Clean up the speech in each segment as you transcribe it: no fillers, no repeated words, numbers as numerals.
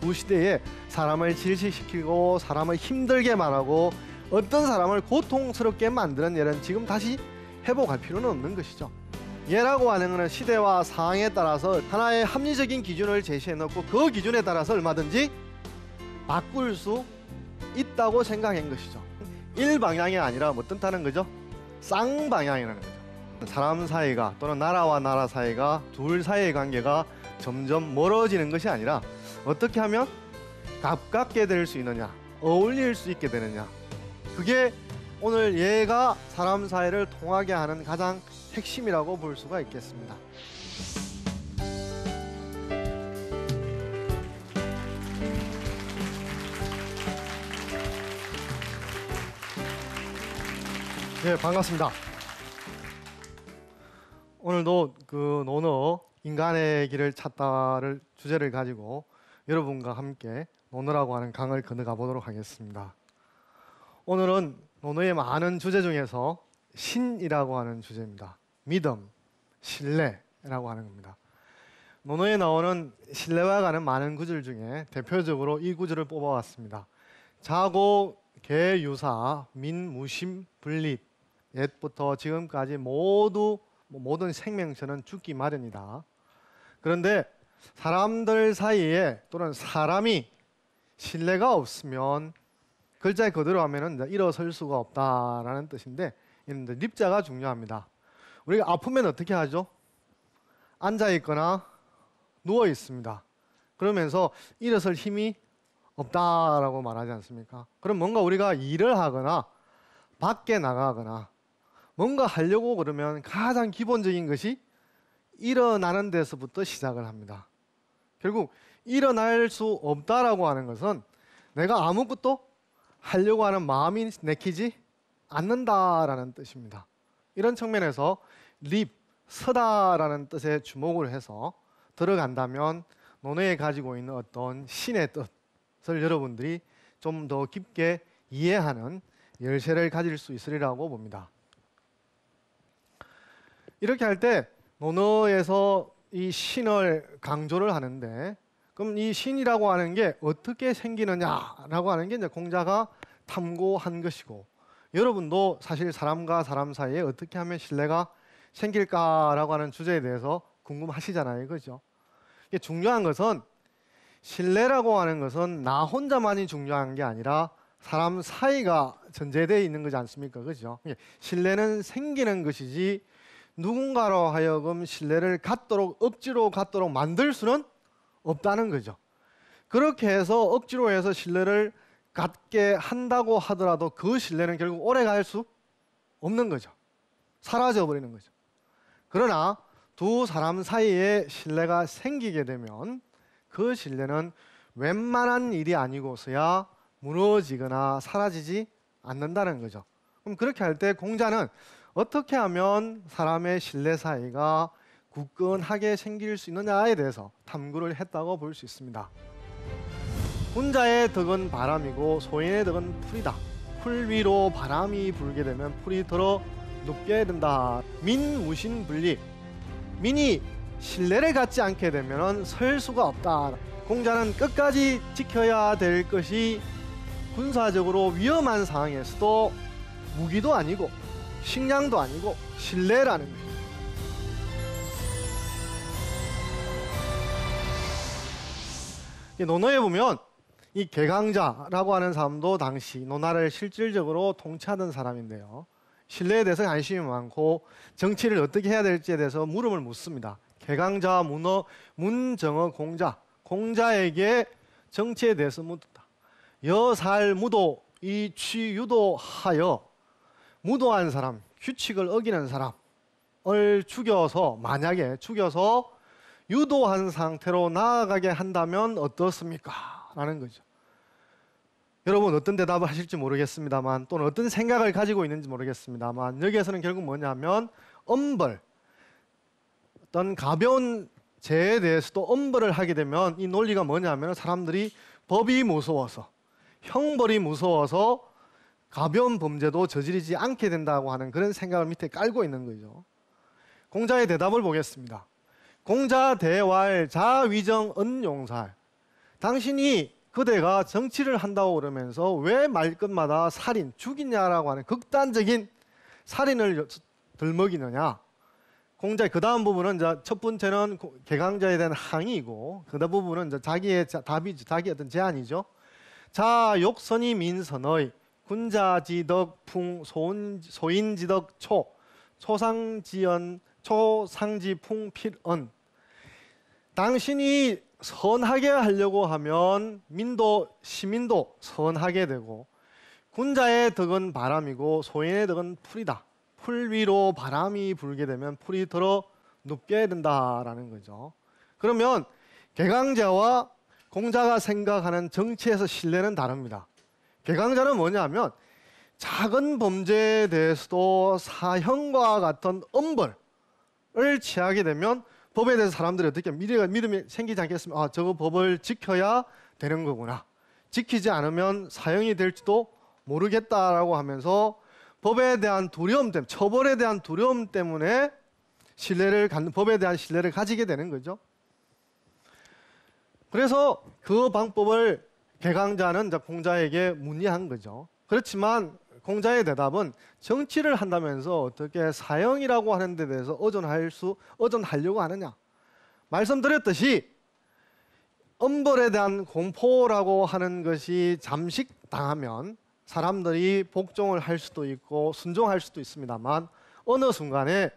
구시대에 사람을 질식시키고 사람을 힘들게 말하고 어떤 사람을 고통스럽게 만드는 예는 지금 다시 회복할 필요는 없는 것이죠. 예라고 하는 것은 시대와 상황에 따라서 하나의 합리적인 기준을 제시해놓고 그 기준에 따라서 얼마든지 바꿀 수 있다고 생각한 것이죠. 일방향이 아니라 뭐 뜻하는 거죠? 쌍방향이라는 거죠. 사람 사이가 또는 나라와 나라 사이가 둘 사이의 관계가 점점 멀어지는 것이 아니라 어떻게 하면 가깝게 될 수 있느냐, 어울릴 수 있게 되느냐, 그게 오늘 예가 사람 사이를 통하게 하는 가장 핵심이라고 볼 수가 있겠습니다. 네, 반갑습니다. 오늘도 그 논어 인간의 길을 찾다를 주제를 가지고 여러분과 함께 논어라고 하는 강을 건너가 보도록 하겠습니다. 오늘은 논어의 많은 주제 중에서 신이라고 하는 주제입니다. 믿음, 신뢰라고 하는 겁니다. 논어에 나오는 신뢰와 관한 많은 구절 중에 대표적으로 이 구절을 뽑아왔습니다. 자고, 개, 유사, 민, 무심, 분립. 옛부터 지금까지 모든 생명체는 죽기 마련이다. 그런데 사람들 사이에 또는 사람이 신뢰가 없으면 글자에 그대로 하면은 일어설 수가 없다라는 뜻인데, 이런 립자가 중요합니다. 우리가 아프면 어떻게 하죠? 앉아 있거나 누워 있습니다. 그러면서 일어설 힘이 없다라고 말하지 않습니까? 그럼 뭔가 우리가 일을 하거나 밖에 나가거나 뭔가 하려고 그러면 가장 기본적인 것이 일어나는 데서부터 시작을 합니다. 결국 일어날 수 없다라고 하는 것은 내가 아무것도 하려고 하는 마음이 내키지 않는다라는 뜻입니다. 이런 측면에서 립, 서다라는 뜻에 주목을 해서 들어간다면 논어에 가지고 있는 어떤 신의 뜻을 여러분들이 좀 더 깊게 이해하는 열쇠를 가질 수 있으리라고 봅니다. 이렇게 할 때 논어에서 이 신을 강조를 하는데, 그럼 이 신이라고 하는 게 어떻게 생기느냐라고 하는 게 이제 공자가 탐구한 것이고, 여러분도 사실 사람과 사람 사이에 어떻게 하면 신뢰가 생길까라고 하는 주제에 대해서 궁금하시잖아요, 그죠? 이게 중요한 것은 신뢰라고 하는 것은 나 혼자만이 중요한 게 아니라 사람 사이가 전제되어 있는 거지 않습니까, 그죠? 신뢰는 생기는 것이지 누군가로 하여금 신뢰를 갖도록 억지로 갖도록 만들 수는 없다는 거죠. 그렇게 해서 억지로 해서 신뢰를 갖게 한다고 하더라도 그 신뢰는 결국 오래 갈 수 없는 거죠. 사라져 버리는 거죠. 그러나 두 사람 사이에 신뢰가 생기게 되면 그 신뢰는 웬만한 일이 아니고서야 무너지거나 사라지지 않는다는 거죠. 그럼 그렇게 할 때 공자는 어떻게 하면 사람의 신뢰 사이가 굳건하게 생길 수 있느냐에 대해서 탐구를 했다고 볼 수 있습니다. 군자의 덕은 바람이고 소인의 덕은 풀이다. 풀 위로 바람이 불게 되면 풀이 들어 눕게 된다. 민, 무신, 분립. 민이 신뢰를 갖지 않게 되면 설 수가 없다. 공자는 끝까지 지켜야 될 것이 군사적으로 위험한 상황에서도 무기도 아니고 식량도 아니고 신뢰라는 것입니다. 논어에 보면 이 개강자라고 하는 사람도 당시 논하를 실질적으로 통치하던 사람인데요. 신뢰에 대해서 관심이 많고 정치를 어떻게 해야 될지에 대해서 물음을 묻습니다. 개강자, 문정어, 공자. 공자에게 정치에 대해서 묻다. 여살 무도 이취유도하여 무도한 사람, 규칙을 어기는 사람을 죽여서, 만약에 죽여서 유도한 상태로 나아가게 한다면 어떻습니까? 라는 거죠. 여러분 어떤 대답을 하실지 모르겠습니다만, 또는 어떤 생각을 가지고 있는지 모르겠습니다만, 여기에서는 결국 뭐냐면 엄벌, 어떤 가벼운 죄에 대해서도 엄벌을 하게 되면 이 논리가 뭐냐면 사람들이 법이 무서워서, 형벌이 무서워서 가벼운 범죄도 저지르지 않게 된다고 하는 그런 생각을 밑에 깔고 있는 거죠. 공자의 대답을 보겠습니다. 공자 대왈 자위정 은용살. 당신이 그대가 정치를 한다고 그러면서 왜 말끝마다 살인, 죽이냐라고 하는 극단적인 살인을 들먹이느냐. 공자 그 다음 부분은 이제 첫 번째는 개강자에 대한 항의이고 그 다음 부분은 이제 자기의 답이죠. 자기의 어떤 제안이죠. 자 욕선이 민선의 군자지덕 풍 소인지덕 초 초상지연 초상지풍 필언. 당신이 선하게 하려고 하면 시민도 선하게 되고 군자의 덕은 바람이고 소인의 덕은 풀이다. 풀 위로 바람이 불게 되면 풀이 들어 눕게 된다라는 거죠. 그러면 개강자와 공자가 생각하는 정치에서 신뢰는 다릅니다. 개강자는 뭐냐면 작은 범죄에 대해서도 사형과 같은 엄벌을 취하게 되면 법에 대해서 사람들이 어떻게 믿음이 생기지 않겠습니까? 아, 저거 법을 지켜야 되는 거구나. 지키지 않으면 사형이 될지도 모르겠다라고 하면서 법에 대한 두려움 때문에, 처벌에 대한 두려움 때문에 법에 대한 신뢰를 가지게 되는 거죠. 그래서 그 방법을 개강자는 공자에게 문의한 거죠. 그렇지만 공자의 대답은 정치를 한다면서 어떻게 사형이라고 하는 데 대해서 의존하려고 하느냐. 말씀드렸듯이 엄벌에 대한 공포라고 하는 것이 잠식당하면 사람들이 복종을 할 수도 있고 순종할 수도 있습니다만 어느 순간에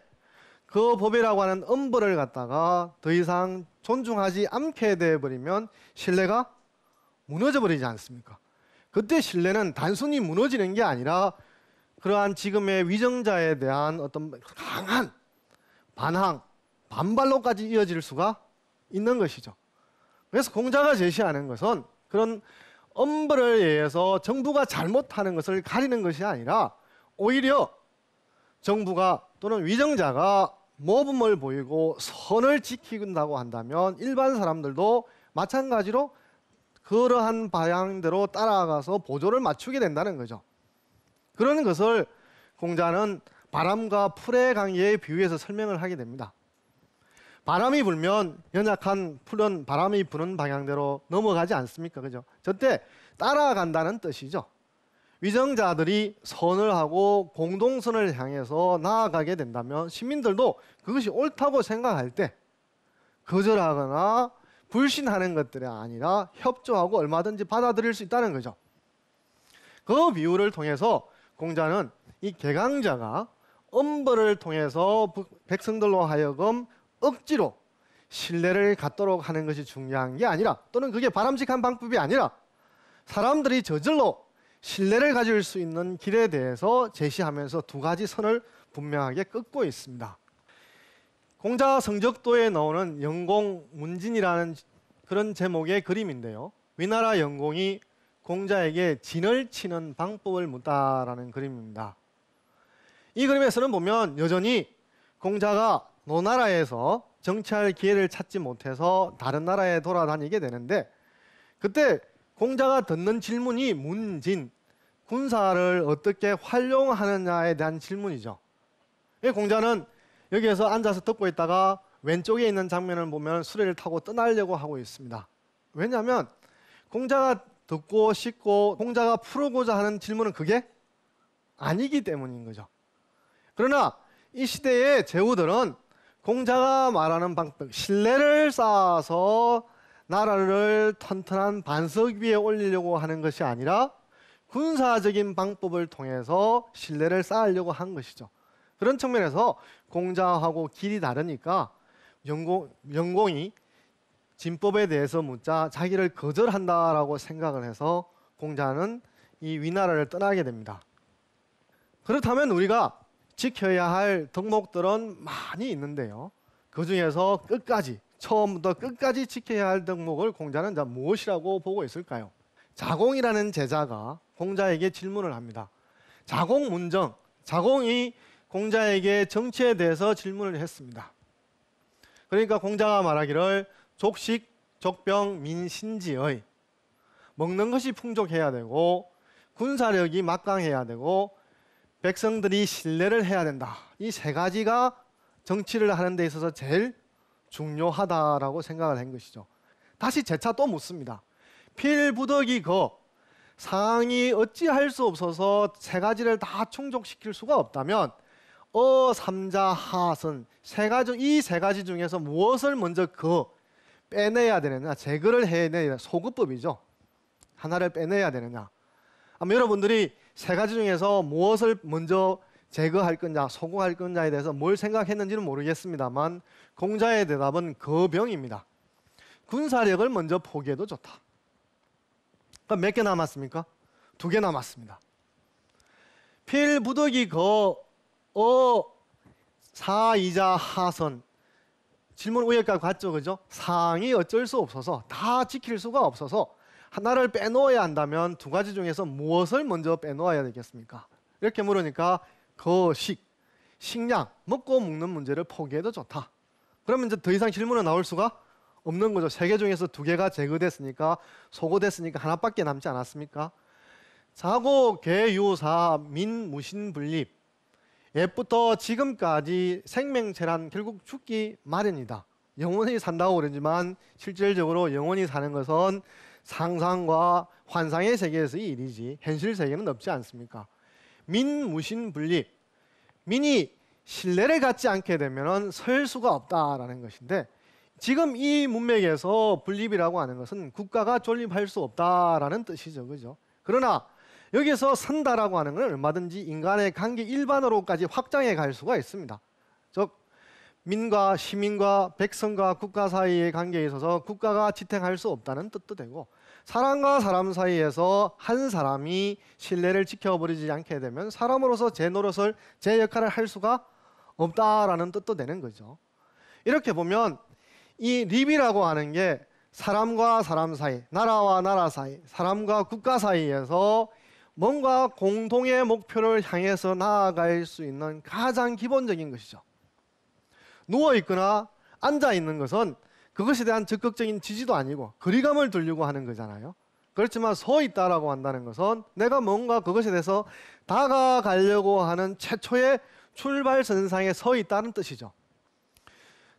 그 법이라고 하는 엄벌을 갖다가 더 이상 존중하지 않게 되어버리면 신뢰가 무너져 버리지 않습니까? 그때 신뢰는 단순히 무너지는 게 아니라 그러한 지금의 위정자에 대한 어떤 강한 반항, 반발로까지 이어질 수가 있는 것이죠. 그래서 공자가 제시하는 것은 그런 엄벌에 의해서 정부가 잘못하는 것을 가리는 것이 아니라 오히려 정부가 또는 위정자가 모범을 보이고 선을 지킨다고 한다면 일반 사람들도 마찬가지로 그러한 방향대로 따라가서 보조를 맞추게 된다는 거죠. 그런 것을 공자는 바람과 풀의 관계에 비유해서 설명을 하게 됩니다. 바람이 불면 연약한 풀은 바람이 부는 방향대로 넘어가지 않습니까? 그죠? 저때 따라간다는 뜻이죠. 위정자들이 선을 하고 공동선을 향해서 나아가게 된다면 시민들도 그것이 옳다고 생각할 때 거절하거나 불신하는 것들이 아니라 협조하고 얼마든지 받아들일 수 있다는 거죠. 그 비유를 통해서 공자는 이 개강자가 엄벌을 통해서 백성들로 하여금 억지로 신뢰를 갖도록 하는 것이 중요한 게 아니라 또는 그게 바람직한 방법이 아니라 사람들이 저절로 신뢰를 가질 수 있는 길에 대해서 제시하면서 두 가지 선을 분명하게 긋고 있습니다. 공자 성적도에 나오는 영공문진이라는 그런 제목의 그림인데요. 위나라 영공이 공자에게 진을 치는 방법을 묻다라는 그림입니다. 이 그림에서는 보면 여전히 공자가 노나라에서 정치할 기회를 찾지 못해서 다른 나라에 돌아다니게 되는데 그때 공자가 듣는 질문이 문진, 군사를 어떻게 활용하느냐에 대한 질문이죠. 공자는 여기에서 앉아서 듣고 있다가 왼쪽에 있는 장면을 보면 수레를 타고 떠나려고 하고 있습니다. 왜냐하면 공자가 듣고 싶고 공자가 풀어보자 하는 질문은 그게 아니기 때문인 거죠. 그러나 이 시대의 제후들은 공자가 말하는 방법, 신뢰를 쌓아서 나라를 튼튼한 반석 위에 올리려고 하는 것이 아니라 군사적인 방법을 통해서 신뢰를 쌓으려고 한 것이죠. 그런 측면에서 공자하고 길이 다르니까 영공이 진법에 대해서 묻자 자기를 거절한다라고 생각을 해서 공자는 이 위나라를 떠나게 됩니다. 그렇다면 우리가 지켜야 할 덕목들은 많이 있는데요. 그 중에서 처음부터 끝까지 지켜야 할 덕목을 공자는 무엇이라고 보고 있을까요? 자공이라는 제자가 공자에게 질문을 합니다. 자공문정, 자공이 공자에게 정치에 대해서 질문을 했습니다. 그러니까 공자가 말하기를 족식, 족병, 민신지의 먹는 것이 풍족해야 되고 군사력이 막강해야 되고 백성들이 신뢰를 해야 된다. 이 세 가지가 정치를 하는 데 있어서 제일 중요하다라고 생각을 한 것이죠. 다시 재차 또 묻습니다. 필부덕이 거 상이 어찌할 수 없어서 세 가지를 다 충족시킬 수가 없다면 삼자하선 이 세 가지 중에서 무엇을 먼저 빼내야 되느냐, 제거를 해내야 소급법이죠. 하나를 빼내야 되느냐. 아마 여러분들이 세 가지 중에서 무엇을 먼저 제거할 건냐, 소급할 건냐에 대해서 뭘 생각했는지는 모르겠습니다만 공자의 대답은 거병입니다. 군사력을 먼저 포기해도 좋다. 그럼 몇 개 남았습니까? 2개 남았습니다. 필부덕이 사이자 하선. 질문 위에까지 갔죠, 그죠? 상이 어쩔 수 없어서 다 지킬 수가 없어서 하나를 빼놓아야 한다면 2가지 중에서 무엇을 먼저 빼놓아야 되겠습니까? 이렇게 물으니까 식량, 먹고 먹는 문제를 포기해도 좋다. 그러면 이제 더 이상 질문은 나올 수가 없는 거죠. 3개 중에서 2개가 제거됐으니까, 소거됐으니까 하나밖에 남지 않았습니까? 자고 계유사 민무신분립. 옛부터 지금까지 생명체란 결국 죽기 마련이다. 영원히 산다고 그러지만 실질적으로 영원히 사는 것은 상상과 환상의 세계에서의 일이지 현실 세계는 없지 않습니까? 민무신분립. 민이 신뢰를 갖지 않게 되면 설 수가 없다라는 것인데, 지금 이 문맥에서 분립이라고 하는 것은 국가가 존립할 수 없다라는 뜻이죠, 그죠? 그러나 여기서 선다라고 하는 건 얼마든지 인간의 관계 일반으로까지 확장해 갈 수가 있습니다. 즉 민과 시민과 백성과 국가 사이의 관계에 있어서 국가가 지탱할 수 없다는 뜻도 되고, 사람과 사람 사이에서 한 사람이 신뢰를 지켜버리지 않게 되면 사람으로서 제 노릇을, 제 역할을 할 수가 없다라는 뜻도 되는 거죠. 이렇게 보면 이 립이라고 하는 게 사람과 사람 사이, 나라와 나라 사이, 사람과 국가 사이에서 뭔가 공동의 목표를 향해서 나아갈 수 있는 가장 기본적인 것이죠. 누워있거나 앉아있는 것은 그것에 대한 적극적인 지지도 아니고 거리감을 두려고 하는 거잖아요. 그렇지만 서 있다라고 한다는 것은 내가 뭔가 그것에 대해서 다가가려고 하는 최초의 출발선상에 서 있다는 뜻이죠.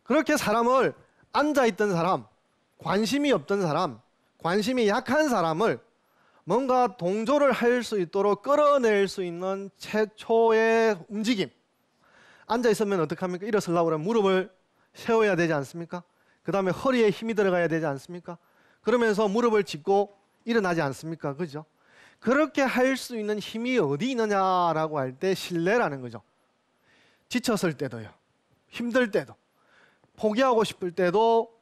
그렇게 사람을, 앉아있던 사람, 관심이 없던 사람, 관심이 약한 사람을 뭔가 동조를 할 수 있도록 끌어낼 수 있는 최초의 움직임. 앉아있으면 어떡합니까? 일어서려고 그러면 무릎을 세워야 되지 않습니까? 그 다음에 허리에 힘이 들어가야 되지 않습니까? 그러면서 무릎을 짚고 일어나지 않습니까? 그죠? 그렇게 할 수 있는 힘이 어디 있느냐라고 할 때 신뢰라는 거죠. 지쳤을 때도요. 힘들 때도. 포기하고 싶을 때도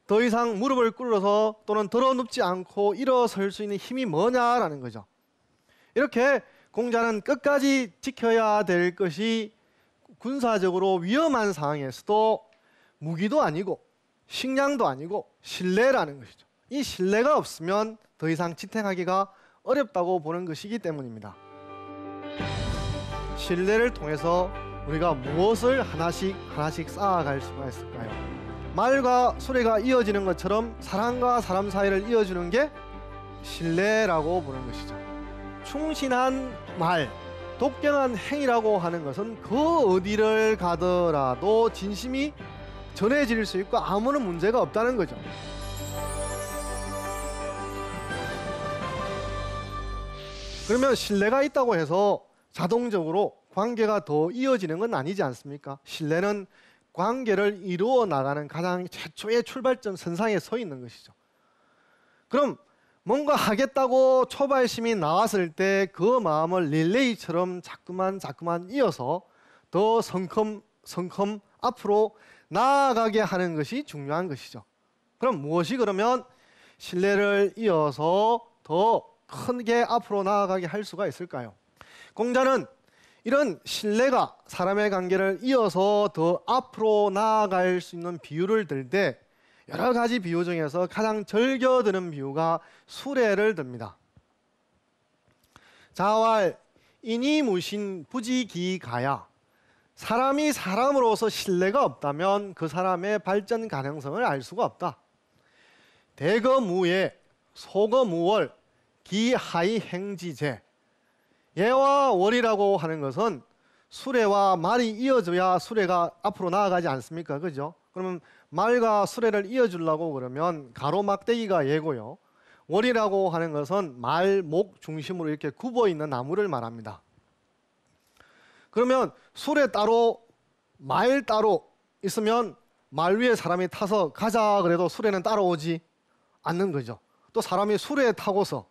더 이상 무릎을 꿇어서 또는 들어눕지 않고 일어설 수 있는 힘이 뭐냐라는 거죠. 이렇게 공자는 끝까지 지켜야 될 것이 군사적으로 위험한 상황에서도 무기도 아니고 식량도 아니고 신뢰라는 것이죠. 이 신뢰가 없으면 더 이상 지탱하기가 어렵다고 보는 것이기 때문입니다. 신뢰를 통해서 우리가 무엇을 하나씩 쌓아갈 수가 있을까요? 말과 수레가 이어지는 것처럼 사람과 사람 사이를 이어주는 게 신뢰라고 보는 것이죠. 충신한 말, 독경한 행위라고 하는 것은 그 어디를 가더라도 진심이 전해질 수 있고 아무런 문제가 없다는 거죠. 그러면 신뢰가 있다고 해서 자동적으로 관계가 더 이어지는 건 아니지 않습니까? 신뢰는 관계를 이루어 나가는 가장 최초의 출발점 선상에 서 있는 것이죠. 그럼 뭔가 하겠다고 초발심이 나왔을 때 그 마음을 릴레이처럼 자꾸만 이어서 더 성큼 앞으로 나아가게 하는 것이 중요한 것이죠. 그럼 무엇이 그러면 신뢰를 이어서 더 크게 앞으로 나아가게 할 수가 있을까요? 공자는 이런 신뢰가 사람의 관계를 이어서 더 앞으로 나아갈 수 있는 비유를 들 때 여러 가지 비유 중에서 가장 즐겨드는 비유가 수레를 듭니다. 자왈 인이무신 부지기가야. 사람이 사람으로서 신뢰가 없다면 그 사람의 발전 가능성을 알 수가 없다. 대거무예 소거무월 기하이 행지제. 예와 월이라고 하는 것은 수레와 말이 이어져야 수레가 앞으로 나아가지 않습니까? 그죠? 그러면 말과 수레를 이어주려고 그러면 가로막대기가 예고요. 월이라고 하는 것은 말, 목 중심으로 이렇게 굽어 있는 나무를 말합니다. 그러면 수레 따로 말 따로 있으면 말 위에 사람이 타서 가자 그래도 수레는 따라오지 않는 거죠. 또 사람이 수레에 타고서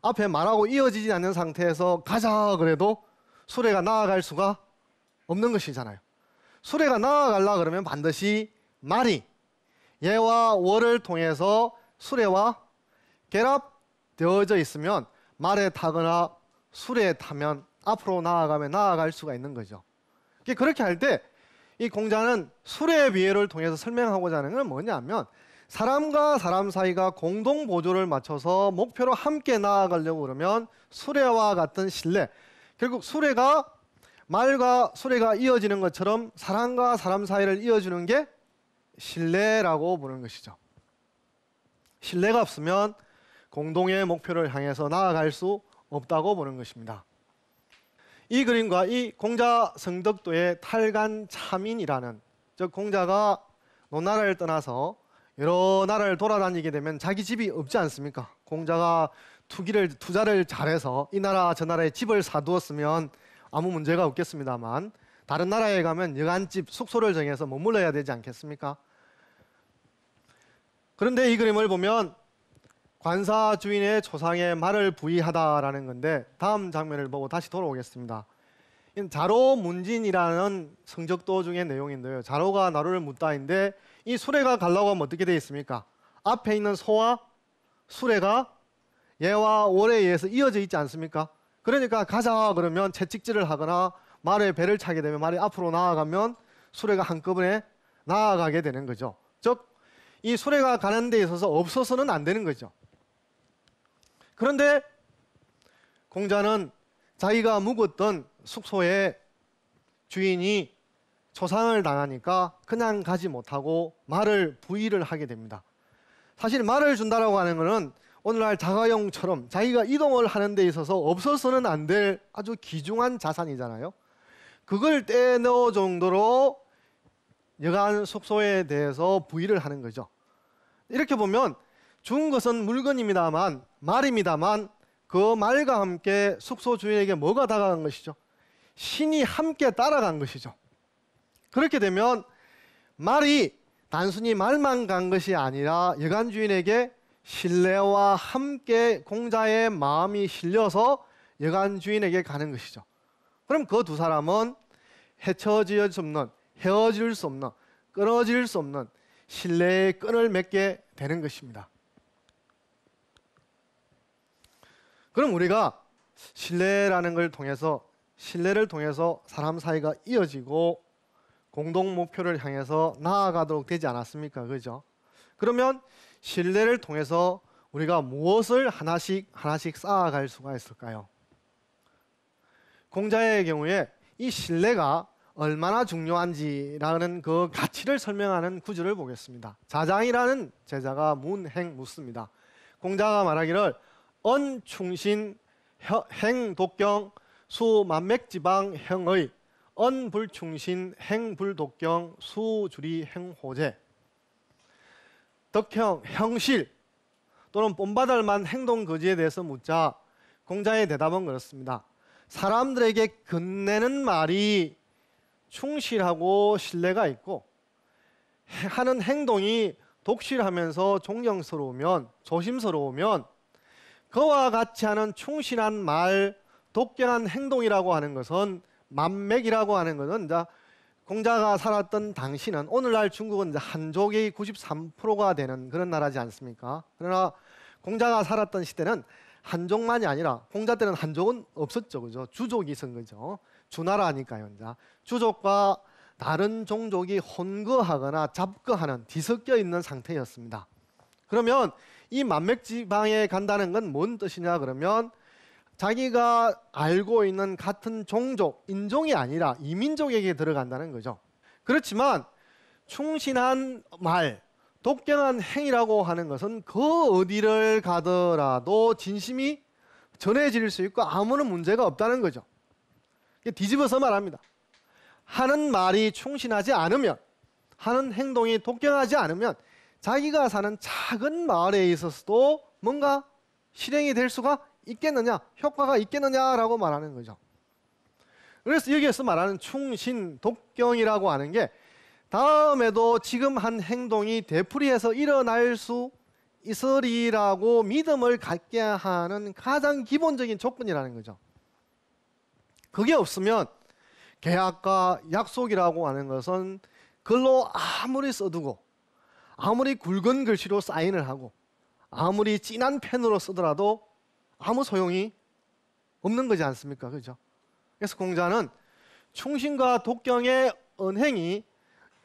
앞에 말하고 이어지지 않는 상태에서 가자 그래도 수레가 나아갈 수가 없는 것이잖아요. 수레가 나아가려 그러면 반드시 말이 예와 월을 통해서 수레와 결합되어져 있으면 말에 타거나 수레에 타면 앞으로 나아가면 나아갈 수가 있는 거죠. 그렇게 할 때 이 공자는 수레의 비유를 통해서 설명하고자 하는 건 뭐냐면 사람과 사람 사이가 공동 보조를 맞춰서 목표로 함께 나아가려고 그러면 수레와 같은 신뢰, 결국 수레가 말과 수레가 이어지는 것처럼 사람과 사람 사이를 이어주는 게 신뢰라고 부르는 것이죠. 신뢰가 없으면 공동의 목표를 향해서 나아갈 수 없다고 보는 것입니다. 이 그림과 이 공자 성덕도의 탈간참인이라는, 즉 공자가 노나라를 떠나서 여러 나라를 돌아다니게 되면 자기 집이 없지 않습니까? 공자가 투자를 잘해서 이 나라 저 나라에 집을 사두었으면 아무 문제가 없겠습니다만 다른 나라에 가면 여간집 숙소를 정해서 머물러야 되지 않겠습니까? 그런데 이 그림을 보면 관사 주인의 초상에 말을 부의하다라는 건데 다음 장면을 보고 다시 돌아오겠습니다. 자로문진이라는 성적도 중의 내용인데요. 자로가 나루를 묻다인데 이 수레가 가려고 하면 어떻게 되어 있습니까? 앞에 있는 소와 수레가 예와 월에 의해서 이어져 있지 않습니까? 그러니까 가자 그러면 채찍질을 하거나 말에 배를 차게 되면 말이 앞으로 나아가면 수레가 한꺼번에 나아가게 되는 거죠. 즉 이 수레가 가는 데 있어서 없어서는 안 되는 거죠. 그런데 공자는 자기가 묵었던 숙소에 주인이 초상을 당하니까 그냥 가지 못하고 말을 부의를 하게 됩니다. 사실 말을 준다라고 하는 것은 오늘날 자가용처럼 자기가 이동을 하는 데 있어서 없어서는 안 될 아주 귀중한 자산이잖아요. 그걸 떼넣을 정도로 여간 숙소에 대해서 부의를 하는 거죠. 이렇게 보면 준 것은 물건입니다만 말입니다만 그 말과 함께 숙소 주인에게 뭐가 다가간 것이죠? 신이 함께 따라간 것이죠. 그렇게 되면 말이 단순히 말만 간 것이 아니라 여간 주인에게 신뢰와 함께 공자의 마음이 실려서 여간 주인에게 가는 것이죠. 그럼 그 두 사람은 헤쳐질 수 없는, 헤어질 수 없는, 끊어질 수 없는 신뢰의 끈을 맺게 되는 것입니다. 그럼 우리가 신뢰를 통해서 사람 사이가 이어지고 공동 목표를 향해서 나아가도록 되지 않았습니까? 그죠? 그러면 신뢰를 통해서 우리가 무엇을 하나씩 쌓아갈 수가 있을까요? 공자의 경우에 이 신뢰가 얼마나 중요한지라는 그 가치를 설명하는 구절을 보겠습니다. 자장이라는 제자가 묻습니다. 공자가 말하기를 언충신 행독경 수만맥지방 형의 언불충신 행불독경 수주리 행호제. 덕형, 형실 또는 본받을만 행동거지에 대해서 묻자 공자의 대답은 그렇습니다. 사람들에게 건네는 말이 충실하고 신뢰가 있고 하는 행동이 독실하면서 존경스러우면 조심스러우면 그와 같이 하는 충실한 말, 독경한 행동이라고 하는 것은 만맥이라고 하는 것은 이제 공자가 살았던 당시는 오늘날 중국은 이제 한족이 93%가 되는 그런 나라지 않습니까? 그러나 공자가 살았던 시대는 한족만이 아니라 공자 때는 한족은 없었죠, 그죠? 주족이 있은 거죠. 주나라니까요. 이제 주족과 다른 종족이 혼거하거나 잡거하는 뒤섞여 있는 상태였습니다. 그러면 이 만맥지방에 간다는 건 뭔 뜻이냐 그러면 자기가 알고 있는 같은 종족, 인종이 아니라 이민족에게 들어간다는 거죠. 그렇지만 충신한 말, 독경한 행위라고 하는 것은 그 어디를 가더라도 진심이 전해질 수 있고 아무런 문제가 없다는 거죠. 뒤집어서 말합니다. 하는 말이 충신하지 않으면, 하는 행동이 독경하지 않으면 자기가 사는 작은 마을에 있어서도 뭔가 실행이 될 수가 있겠느냐, 효과가 있겠느냐라고 말하는 거죠. 그래서 여기에서 말하는 충신, 독경이라고 하는 게 다음에도 지금 한 행동이 되풀이해서 일어날 수 있으리라고 믿음을 갖게 하는 가장 기본적인 조건이라는 거죠. 그게 없으면 계약과 약속이라고 하는 것은 글로 아무리 써두고 아무리 굵은 글씨로 사인을 하고 아무리 진한 펜으로 쓰더라도 아무 소용이 없는 거지 않습니까? 그죠? 그래서 공자는 충신과 독경의 언행이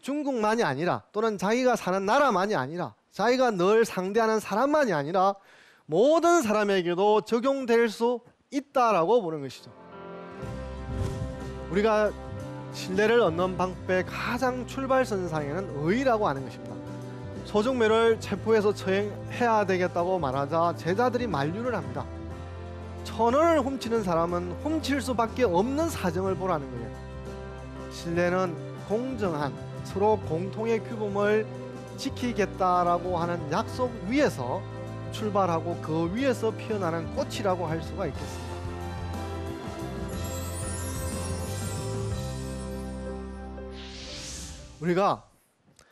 중국만이 아니라 또는 자기가 사는 나라만이 아니라 자기가 늘 상대하는 사람만이 아니라 모든 사람에게도 적용될 수 있다라고 보는 것이죠. 우리가 신뢰를 얻는 방법의 가장 출발선상에는 의라고 하는 것입니다. 소중매를 체포해서 처형해야 되겠다고 말하자 제자들이 만류를 합니다. 1,000원을 훔치는 사람은 훔칠 수밖에 없는 사정을 보라는 거예요. 신뢰는 공정한 서로 공통의 규범을 지키겠다라고 하는 약속 위에서 출발하고 그 위에서 피어나는 꽃이라고 할 수가 있겠습니다. 우리가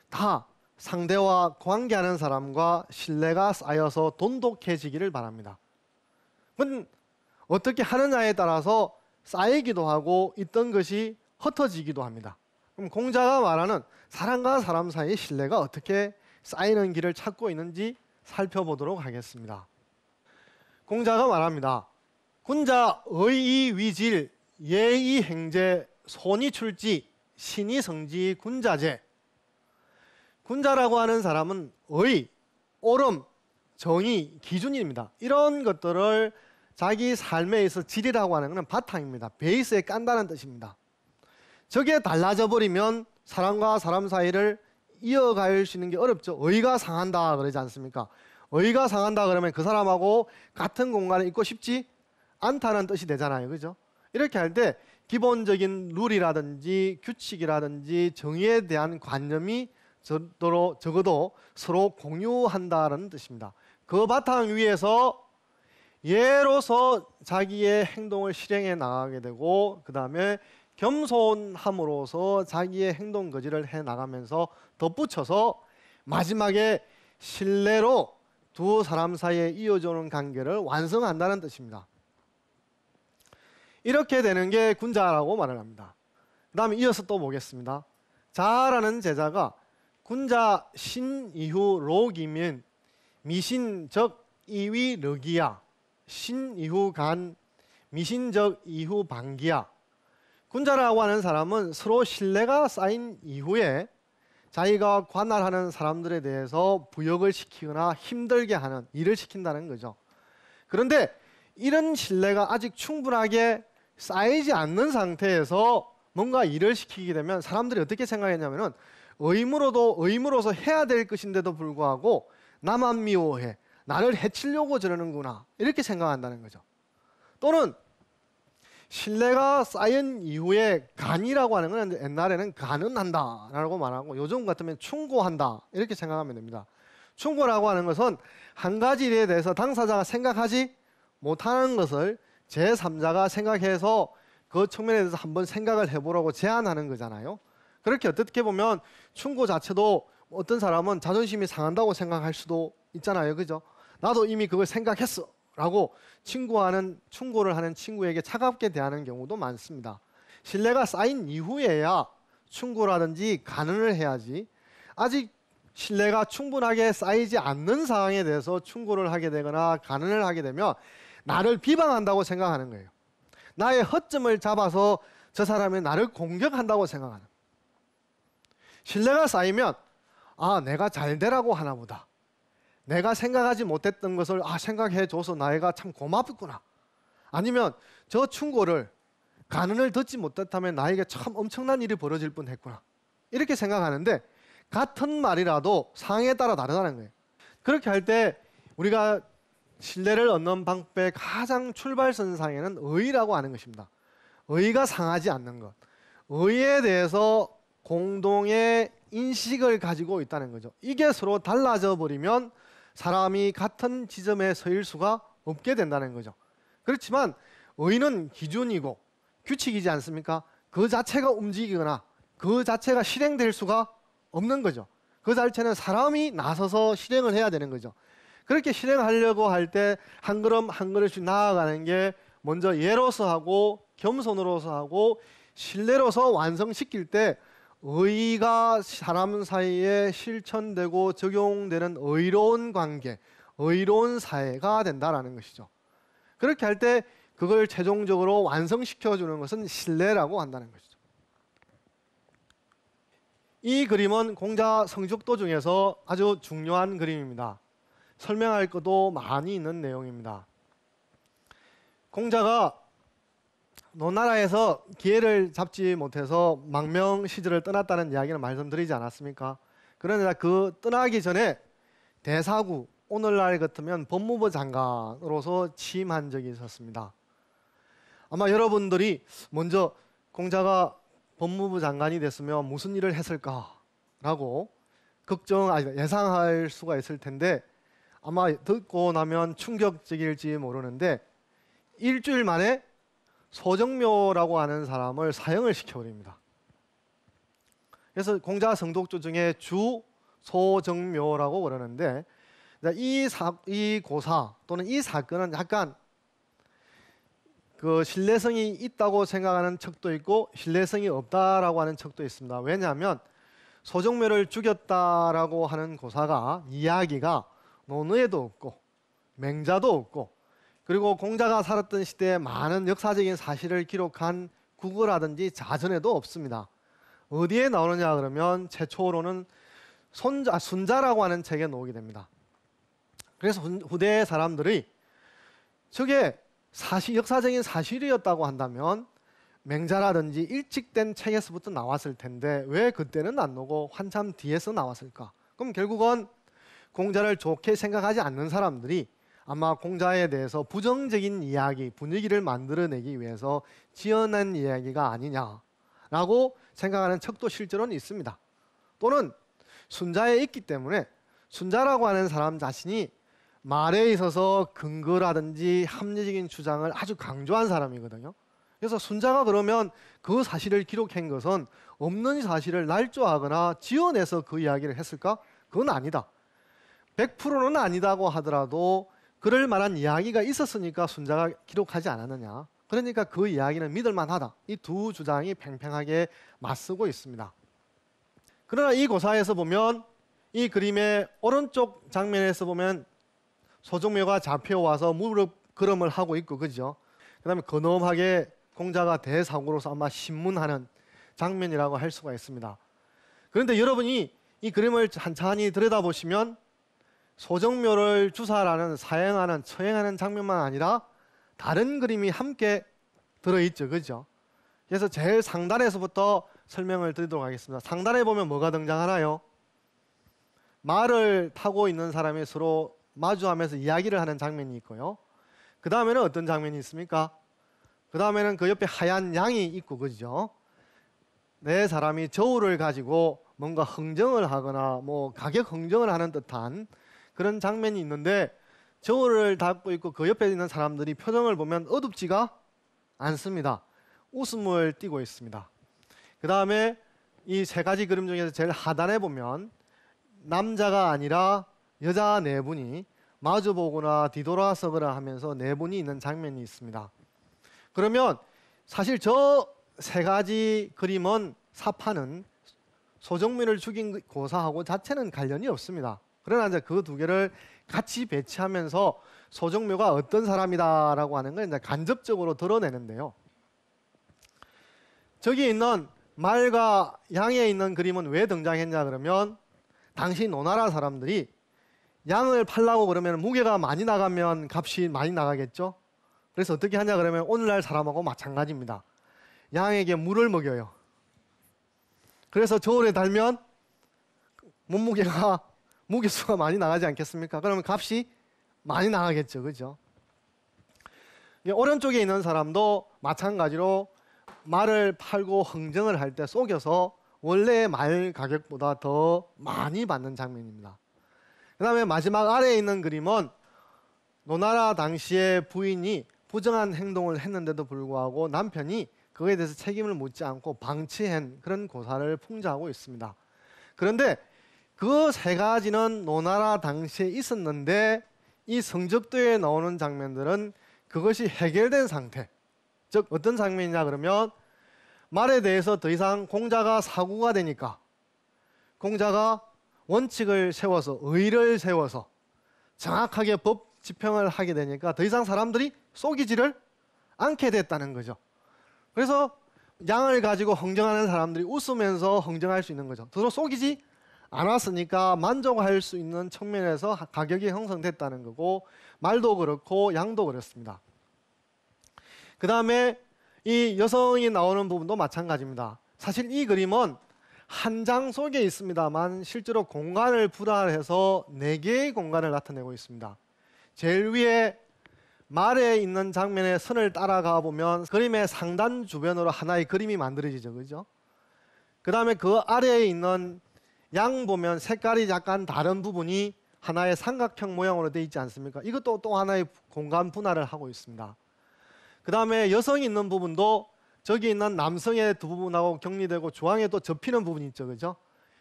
다 상대와 관계하는 사람과 신뢰가 쌓여서 돈독해지기를 바랍니다. 그건 어떻게 하느냐에 따라서 쌓이기도 하고 있던 것이 흩어지기도 합니다. 그럼 공자가 말하는 사람과 사람 사이의 신뢰가 어떻게 쌓이는 길을 찾고 있는지 살펴보도록 하겠습니다. 공자가 말합니다. 군자 의이 위질 예이 행제 손이 출지 신이 성지 군자제. 군자라고 하는 사람은 의, 옳음, 정의, 기준입니다. 이런 것들을 자기 삶에 있어 질이라고 하는 것은 바탕입니다. 베이스에 깐다는 뜻입니다. 저게 달라져 버리면 사람과 사람 사이를 이어갈 수 있는 게 어렵죠. 의가 상한다 그러지 않습니까? 의가 상한다 그러면 그 사람하고 같은 공간에 있고 싶지 않다는 뜻이 되잖아요. 그죠? 이렇게 할 때 기본적인 룰이라든지 규칙이라든지 정의에 대한 관념이 적어도 서로 공유한다는 뜻입니다. 그 바탕 위에서 예로서 자기의 행동을 실행해 나가게 되고 그 다음에 겸손함으로써 자기의 행동 거지를 해 나가면서 덧붙여서 마지막에 신뢰로 두 사람 사이에 이어져오는 관계를 완성한다는 뜻입니다. 이렇게 되는 게 군자라고 말을 합니다. 그 다음에 이어서 또 보겠습니다. 자라는 제자가 군자 신 이후 록이면 미신적 이위 럭이야 신 이후 간 미신적 이후 방기야. 군자라고 하는 사람은 서로 신뢰가 쌓인 이후에 자기가 관할하는 사람들에 대해서 부역을 시키거나 힘들게 하는 일을 시킨다는 거죠. 그런데 이런 신뢰가 아직 충분하게 쌓이지 않는 상태에서 뭔가 일을 시키게 되면 사람들이 어떻게 생각했냐면은 의무로서 해야 될 것인데도 불구하고 나만 미워해, 나를 해치려고 저러는구나 이렇게 생각한다는 거죠. 또는 신뢰가 쌓인 이후에 간이라고 하는 건 옛날에는 간은한다 라고 말하고 요즘 같으면 충고한다 이렇게 생각하면 됩니다. 충고라고 하는 것은 한 가지 일에 대해서 당사자가 생각하지 못하는 것을 제3자가 생각해서 그 측면에 대해서 한번 생각을 해보라고 제안하는 거잖아요. 그렇게 어떻게 보면 충고 자체도 어떤 사람은 자존심이 상한다고 생각할 수도 있잖아요. 그죠? 나도 이미 그걸 생각했어 라고 충고를 하는 친구에게 차갑게 대하는 경우도 많습니다. 신뢰가 쌓인 이후에야 충고라든지 간언을 해야지 아직 신뢰가 충분하게 쌓이지 않는 상황에 대해서 충고를 하게 되거나 간언을 하게 되면 나를 비방한다고 생각하는 거예요. 나의 허점을 잡아서 저 사람이 나를 공격한다고 생각하는. 신뢰가 쌓이면 내가 잘 되라고 하나 보다. 내가 생각하지 못했던 것을 생각해줘서 나이가 참 고맙구나. 아니면 저 충고를 간언을 듣지 못했다면 나에게 참 엄청난 일이 벌어질 뻔했구나. 이렇게 생각하는데 같은 말이라도 상황에 따라 다르다는 거예요. 그렇게 할 때 우리가 신뢰를 얻는 방법의 가장 출발선상에는 의라고 하는 것입니다. 의가 상하지 않는 것. 의에 대해서 공동의 인식을 가지고 있다는 거죠. 이게 서로 달라져 버리면 사람이 같은 지점에 서일 수가 없게 된다는 거죠. 그렇지만 의는 기준이고 규칙이지 않습니까? 그 자체가 움직이거나 그 자체가 실행될 수가 없는 거죠. 그 자체는 사람이 나서서 실행을 해야 되는 거죠. 그렇게 실행하려고 할 때 한 걸음 한 걸음씩 나아가는 게 먼저 예로서 하고 겸손으로서 하고 신뢰로서 완성시킬 때 의가 사람 사이에 실천되고 적용되는 의로운 관계, 의로운 사회가 된다라는 것이죠. 그렇게 할 때 그걸 최종적으로 완성시켜주는 것은 신뢰라고 한다는 것이죠. 이 그림은 공자 성적도 중에서 아주 중요한 그림입니다. 설명할 것도 많이 있는 내용입니다. 공자가 노나라에서 기회를 잡지 못해서 망명 시절을 떠났다는 이야기는 말씀드리지 않았습니까? 그러나 그 떠나기 전에 대사구, 오늘날 같으면 법무부 장관으로서 취임한 적이 있었습니다. 아마 여러분들이 먼저 공자가 법무부 장관이 됐으면 무슨 일을 했을까라고 예상할 수가 있을 텐데 아마 듣고 나면 충격적일지 모르는데 일주일 만에 소정묘라고 하는 사람을 사형을 시켜버립니다. 그래서 공자 성독조 중에 주 소정묘라고 그러는데 이 고사 또는 이 사건은 약간 그 신뢰성이 있다고 생각하는 척도 있고 신뢰성이 없다라고 하는 척도 있습니다. 왜냐하면 소정묘를 죽였다라고 하는 고사가 이야기가 논어에도 없고 맹자도 없고 그리고 공자가 살았던 시대에 많은 역사적인 사실을 기록한 국어라든지 자전에도 없습니다. 어디에 나오느냐 그러면 최초로는 순자라고 하는 책에 나오게 됩니다. 그래서 후대 사람들이 저게 역사적인 사실이었다고 한다면 맹자라든지 일찍 된 책에서부터 나왔을 텐데 왜 그때는 안 나오고 한참 뒤에서 나왔을까? 그럼 결국은 공자를 좋게 생각하지 않는 사람들이 아마 공자에 대해서 부정적인 이야기, 분위기를 만들어내기 위해서 지어낸 이야기가 아니냐라고 생각하는 척도 실제로는 있습니다. 또는 순자에 있기 때문에 순자라고 하는 사람 자신이 말에 있어서 근거라든지 합리적인 주장을 아주 강조한 사람이거든요. 그래서 순자가 그러면 그 사실을 기록한 것은 없는 사실을 날조하거나 지어내서 그 이야기를 했을까? 그건 아니다. 100%는 아니다고 하더라도 그럴 만한 이야기가 있었으니까 순자가 기록하지 않았느냐. 그러니까 그 이야기는 믿을 만하다. 이 두 주장이 팽팽하게 맞서고 있습니다. 그러나 이 고사에서 보면 이 그림의 오른쪽 장면에서 보면 소정묘가 잡혀와서 무릎 걸음을 하고 있고 그죠? 그 다음에 근엄하게 공자가 대사고로서 아마 신문하는 장면이라고 할 수가 있습니다. 그런데 여러분이 이 그림을 찬찬히 들여다보시면 소정묘를 주사라는 사형하는 처형하는 장면만 아니라 다른 그림이 함께 들어있죠. 그죠? 그래서 제일 상단에서부터 설명을 드리도록 하겠습니다. 상단에 보면 뭐가 등장하나요? 말을 타고 있는 사람이 서로 마주하면서 이야기를 하는 장면이 있고요. 그 다음에는 어떤 장면이 있습니까? 그 다음에는 그 옆에 하얀 양이 있고 그죠? 네 사람이 저울을 가지고 뭔가 흥정을 하거나 뭐 가격 흥정을 하는 듯한 그런 장면이 있는데 저울을 닫고 있고 그 옆에 있는 사람들이 표정을 보면 어둡지가 않습니다. 웃음을 띠고 있습니다. 그 다음에 이 세 가지 그림 중에서 제일 하단에 보면 남자가 아니라 여자 네 분이 마주보거나 뒤돌아서거나 하면서 네 분이 있는 장면이 있습니다. 그러면 사실 저 세 가지 그림은 사파는 소정묘를 죽인 고사하고 자체는 관련이 없습니다. 그러나 이제 그 두 개를 같이 배치하면서 소정묘가 어떤 사람이다라고 하는 걸 이제 간접적으로 드러내는데요. 저기 있는 말과 양에 있는 그림은 왜 등장했냐 그러면 당시 노나라 사람들이 양을 팔라고 그러면 무게가 많이 나가면 값이 많이 나가겠죠. 그래서 어떻게 하냐 그러면 오늘날 사람하고 마찬가지입니다. 양에게 물을 먹여요. 그래서 저울에 달면 몸무게가 무게수가 많이 나가지 않겠습니까? 그러면 값이 많이 나가겠죠. 그죠? 오른쪽에 있는 사람도 마찬가지로 말을 팔고 흥정을 할 때 속여서 원래의 말 가격보다 더 많이 받는 장면입니다. 그 다음에 마지막 아래에 있는 그림은 노나라 당시의 부인이 부정한 행동을 했는데도 불구하고 남편이 그거에 대해서 책임을 묻지 않고 방치한 그런 고사를 풍자하고 있습니다. 그런데 그 세 가지는 노나라 당시에 있었는데 이 성적도에 나오는 장면들은 그것이 해결된 상태. 즉 어떤 장면이냐 그러면 말에 대해서 더 이상 공자가 사고가 되니까 공자가 원칙을 세워서 의를 세워서 정확하게 법 집행을 하게 되니까 더 이상 사람들이 속이지를 않게 됐다는 거죠. 그래서 양을 가지고 흥정하는 사람들이 웃으면서 흥정할 수 있는 거죠. 서로 속이지 않았으니까 만족할 수 있는 측면에서 가격이 형성됐다는 거고 말도 그렇고 양도 그렇습니다. 그 다음에 이 여성이 나오는 부분도 마찬가지입니다. 사실 이 그림은 한 장 속에 있습니다만 실제로 공간을 분할해서 4개의 공간을 나타내고 있습니다. 제일 위에 말에 있는 장면의 선을 따라가 보면 그림의 상단 주변으로 하나의 그림이 만들어지죠. 그죠? 그 다음에 그 아래에 있는 양 보면 색깔이 약간 다른 부분이 하나의 삼각형 모양으로 되어 있지 않습니까? 이것도 또 하나의 공간 분할을 하고 있습니다. 그 다음에 여성이 있는 부분도 저기 있는 남성의 두 부분하고 격리되고 중앙에 또 접히는 부분이 있죠. 그죠?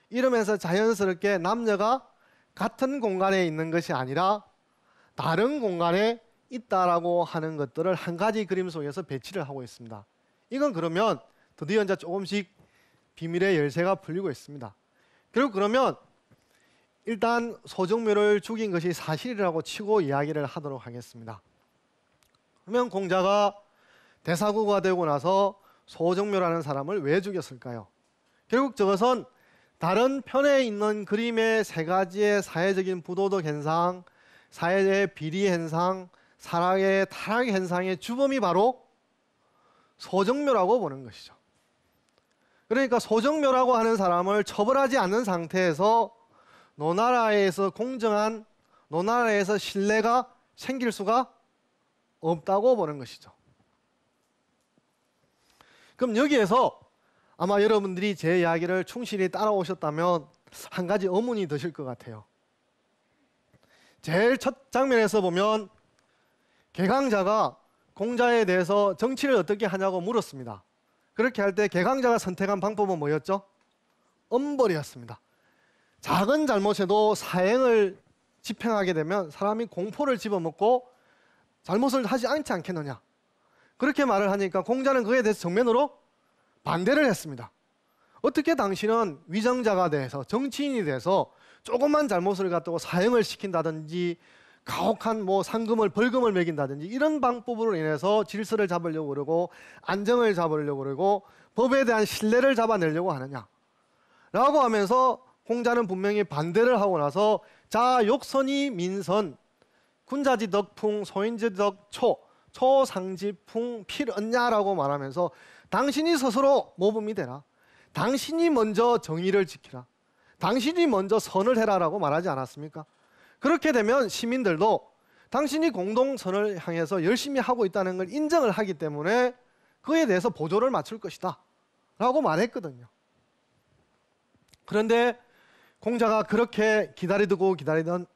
이러면서 자연스럽게 남녀가 같은 공간에 있는 것이 아니라 다른 공간에 있다라고 하는 것들을 한 가지 그림 속에서 배치를 하고 있습니다. 이건 그러면 드디어 이제 조금씩 비밀의 열쇠가 풀리고 있습니다. 결국 그러면 일단 소정묘를 죽인 것이 사실이라고 치고 이야기를 하도록 하겠습니다. 그러면 공자가 대사구가 되고 나서 소정묘라는 사람을 왜 죽였을까요? 결국 저것은 다른 편에 있는 그림의 세 가지의 사회적인 부도덕 현상, 사회의 비리 현상, 사랑의 타락 현상의 주범이 바로 소정묘라고 보는 것이죠. 그러니까 소정묘라고 하는 사람을 처벌하지 않는 상태에서 노나라에서 공정한, 노나라에서 신뢰가 생길 수가 없다고 보는 것이죠. 그럼 여기에서 아마 여러분들이 제 이야기를 충실히 따라오셨다면 한 가지 의문이 드실 것 같아요. 제일 첫 장면에서 보면 개강자가 공자에 대해서 정치를 어떻게 하냐고 물었습니다. 그렇게 할 때 개강자가 선택한 방법은 뭐였죠? 엄벌이었습니다. 작은 잘못에도 사형을 집행하게 되면 사람이 공포를 집어먹고 잘못을 하지 않지 않겠느냐. 그렇게 말을 하니까 공자는 그에 대해서 정면으로 반대를 했습니다. 어떻게 당신은 위정자가 돼서 정치인이 돼서 조그만 잘못을 갖다가 사형을 시킨다든지 가혹한 상금을 벌금을 매긴다든지 이런 방법으로 인해서 질서를 잡으려고 그러고 안정을 잡으려고 그러고 법에 대한 신뢰를 잡아내려고 하느냐 라고 하면서 공자는 분명히 반대를 하고 나서 자 욕선이 민선 군자지덕풍 소인지덕 초상지풍 필언냐라고 말하면서 당신이 스스로 모범이 되라. 당신이 먼저 정의를 지키라. 당신이 먼저 선을 해라라고 말하지 않았습니까? 그렇게 되면 시민들도 당신이 공동선을 향해서 열심히 하고 있다는 걸 인정을 하기 때문에 그에 대해서 보조를 맞출 것이다 라고 말했거든요. 그런데 공자가 그렇게 기다리던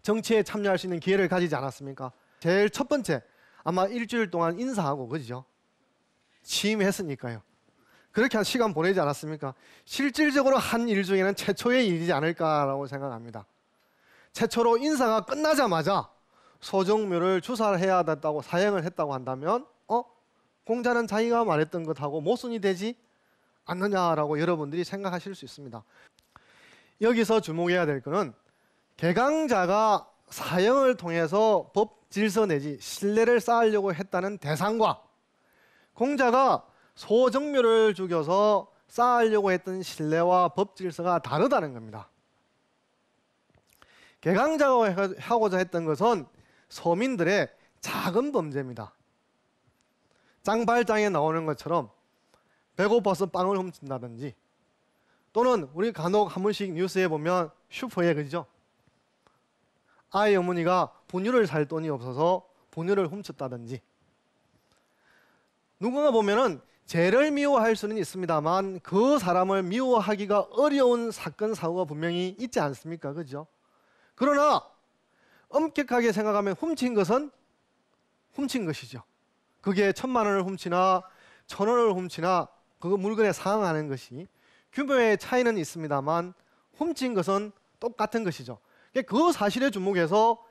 정치에 참여할 수 있는 기회를 가지지 않았습니까? 제일 첫 번째 아마 일주일 동안 인사하고 그죠? 취임했으니까요. 그렇게 한 시간 보내지 않았습니까? 실질적으로 한 일 중에는 최초의 일이지 않을까라고 생각합니다. 최초로 인사가 끝나자마자 소정묘를 주사를 해야 됐다고 사형을 했다고 한다면 공자는 자기가 말했던 것하고 모순이 되지 않느냐라고 여러분들이 생각하실 수 있습니다. 여기서 주목해야 될 것은 개강자가 사형을 통해서 법 질서 내지 신뢰를 쌓으려고 했다는 대상과 공자가 소정묘를 죽여서 쌓으려고 했던 신뢰와 법 질서가 다르다는 겁니다. 개강자가 하고자 했던 것은 서민들의 작은 범죄입니다. 짱발장에 나오는 것처럼 배고파서 빵을 훔친다든지 또는 우리 간혹 한 번씩 뉴스에 보면 슈퍼에 그죠? 아이 어머니가 분유를 살 돈이 없어서 분유를 훔쳤다든지 누군가 보면은 죄를 미워할 수는 있습니다만 그 사람을 미워하기가 어려운 사건 사고가 분명히 있지 않습니까? 그죠? 그러나 엄격하게 생각하면 훔친 것은 훔친 것이죠. 그게 1,000만 원을 훔치나 1,000원을 훔치나 그 물건에 상응하는 것이 규모의 차이는 있습니다만 훔친 것은 똑같은 것이죠. 그 사실에 주목해서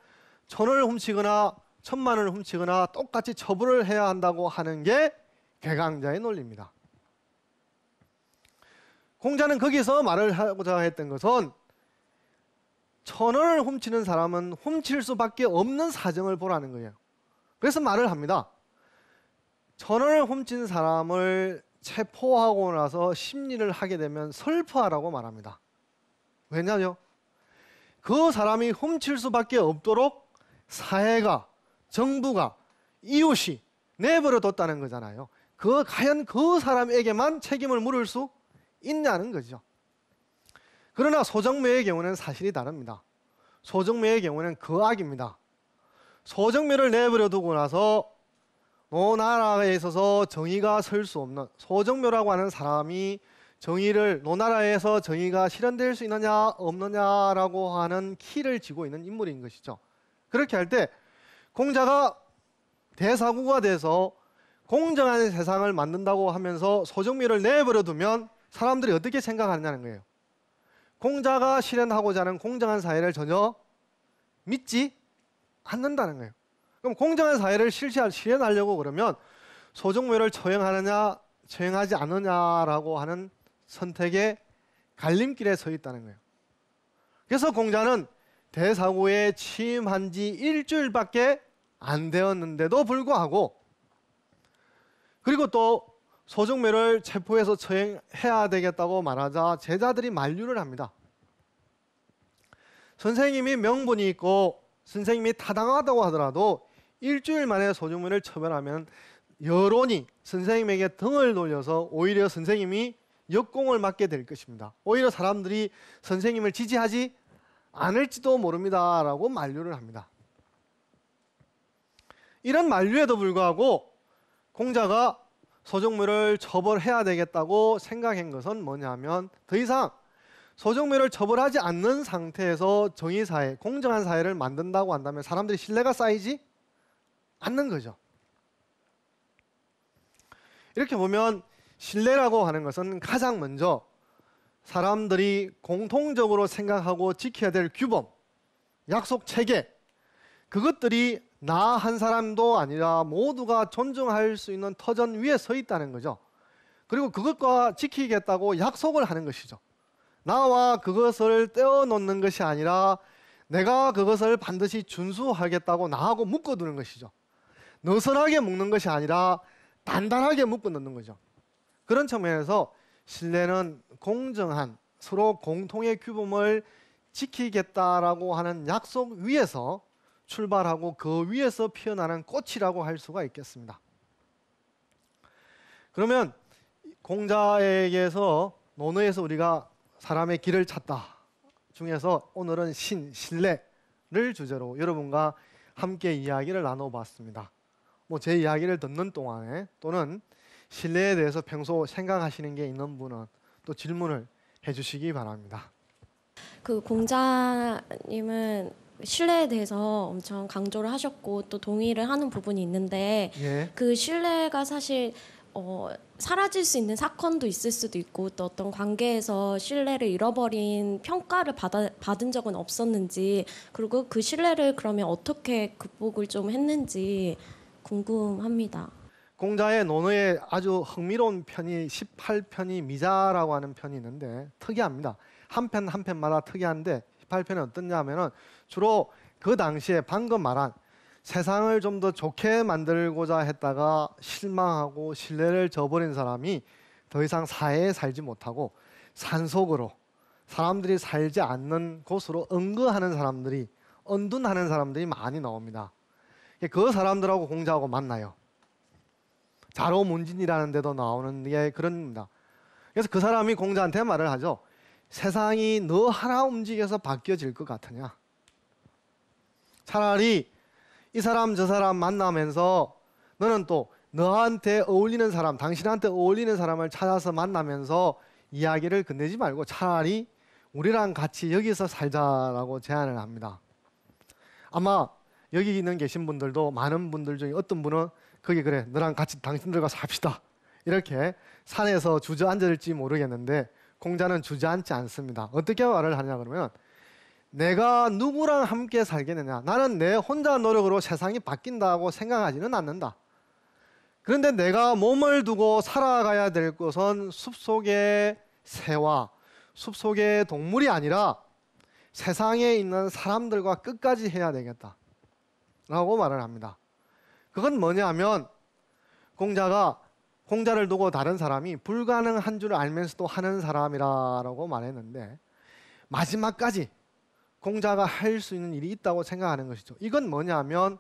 1,000원을 훔치거나 1,000만 원을 훔치거나 똑같이 처벌을 해야 한다고 하는 게 개강자의 논리입니다. 공자는 거기서 말을 하고자 했던 것은 1,000원을 훔치는 사람은 훔칠 수밖에 없는 사정을 보라는 거예요. 그래서 말을 합니다. 1,000원을 훔친 사람을 체포하고 나서 심리를 하게 되면 슬퍼하라고 말합니다. 왜냐하요? 그 사람이 훔칠 수밖에 없도록 사회가, 정부가, 이웃이 내버려 뒀다는 거잖아요. 과연 그 사람에게만 책임을 물을 수 있냐는 거죠. 그러나 소정묘의 경우는 사실이 다릅니다. 소정묘의 경우는 거악입니다. 소정묘를 내버려 두고 나서 노나라에 있어서 정의가 설 수 없는, 소정묘라고 하는 사람이 노나라에서 정의가 실현될 수 있느냐 없느냐라고 하는 키를 쥐고 있는 인물인 것이죠. 그렇게 할 때 공자가 대사구가 돼서 공정한 세상을 만든다고 하면서 소정묘를 내버려 두면 사람들이 어떻게 생각하느냐는 거예요. 공자가 실현하고자 하는 공정한 사회를 전혀 믿지 않는다는 거예요. 그럼 공정한 사회를 실현하려고 그러면 소정묘를 처형하느냐 처형하지 않느냐라고 하는 선택의 갈림길에 서 있다는 거예요. 그래서 공자는 대사구에 취임한 지 일주일밖에 안 되었는데도 불구하고, 그리고 또 소정묘를 체포해서 처형해야 되겠다고 말하자 제자들이 만류를 합니다. 선생님이 명분이 있고 선생님이 타당하다고 하더라도 일주일 만에 소정묘를 처벌하면 여론이 선생님에게 등을 돌려서 오히려 선생님이 역공을 맞게 될 것입니다. 오히려 사람들이 선생님을 지지하지 않을지도 모릅니다 라고 만류를 합니다. 이런 만류에도 불구하고 공자가 소정묘를 처벌해야 되겠다고 생각한 것은 뭐냐면, 더 이상 소정묘를 처벌하지 않는 상태에서 정의사회, 공정한 사회를 만든다고 한다면 사람들이 신뢰가 쌓이지 않는 거죠. 이렇게 보면 신뢰라고 하는 것은 가장 먼저 사람들이 공통적으로 생각하고 지켜야 될 규범, 약속 체계, 그것들이 나 한 사람도 아니라 모두가 존중할 수 있는 터전 위에 서 있다는 거죠. 그리고 그것과 지키겠다고 약속을 하는 것이죠. 나와 그것을 떼어놓는 것이 아니라 내가 그것을 반드시 준수하겠다고 나하고 묶어두는 것이죠. 느슨하게 묶는 것이 아니라 단단하게 묶어놓는 거죠. 그런 측면에서 신뢰는 공정한 서로 공통의 규범을 지키겠다라고 하는 약속 위에서 출발하고 그 위에서 피어나는 꽃이라고 할 수가 있겠습니다. 그러면 공자에게서 논어에서 우리가 사람의 길을 찾다 중에서 오늘은 신뢰를 주제로 여러분과 함께 이야기를 나눠봤습니다. 제 이야기를 듣는 동안에 또는 신뢰에 대해서 평소 생각하시는 게 있는 분은 또 질문을 해주시기 바랍니다. 그 공자님은 신뢰에 대해서 엄청 강조를 하셨고 또 동의를 하는 부분이 있는데, 예. 그 신뢰가 사실 사라질 수 있는 사건도 있을 수도 있고 또 어떤 관계에서 신뢰를 잃어버린 평가를 받은 적은 없었는지, 그리고 그 신뢰를 그러면 어떻게 극복을 좀 했는지 궁금합니다. 공자의 논어에 아주 흥미로운 편이 18편이 미자라고 하는 편이 있는데 특이합니다. 한 편 한 편마다 특이한데 18편은 어떠냐면은 주로 그 당시에 방금 말한 세상을 좀 더 좋게 만들고자 했다가 실망하고 신뢰를 저버린 사람이 더 이상 사회에 살지 못하고 산속으로 사람들이 살지 않는 곳으로 응거하는 사람들이, 언둔하는 사람들이 많이 나옵니다. 그 사람들하고 공자하고 만나요. 자로문진이라는 데도 나오는 게 그럽니다. 그래서 그 사람이 공자한테 말을 하죠. 세상이 너 하나 움직여서 바뀌어질 것 같으냐? 차라리 이 사람 저 사람 만나면서 너는 또 너한테 어울리는 사람, 당신한테 어울리는 사람을 찾아서 만나면서 이야기를 건네지 말고 차라리 우리랑 같이 여기서 살자라고 제안을 합니다. 아마 여기 있는 계신 분들도 많은 분들 중에 어떤 분은 거기 그래 너랑 같이 당신들과 삽시다 이렇게 산에서 주저앉을지 모르겠는데 공자는 주저앉지 않습니다. 어떻게 말을 하냐 그러면 내가 누구랑 함께 살겠느냐, 나는 내 혼자 노력으로 세상이 바뀐다고 생각하지는 않는다. 그런데 내가 몸을 두고 살아가야 될 것은 숲속의 새와 숲속의 동물이 아니라 세상에 있는 사람들과 끝까지 해야 되겠다 라고 말을 합니다. 그건 뭐냐면 공자를 두고 다른 사람이 불가능한 줄 알면서도 하는 사람이라고 말했는데 마지막까지 공자가 할 수 있는 일이 있다고 생각하는 것이죠. 이건 뭐냐면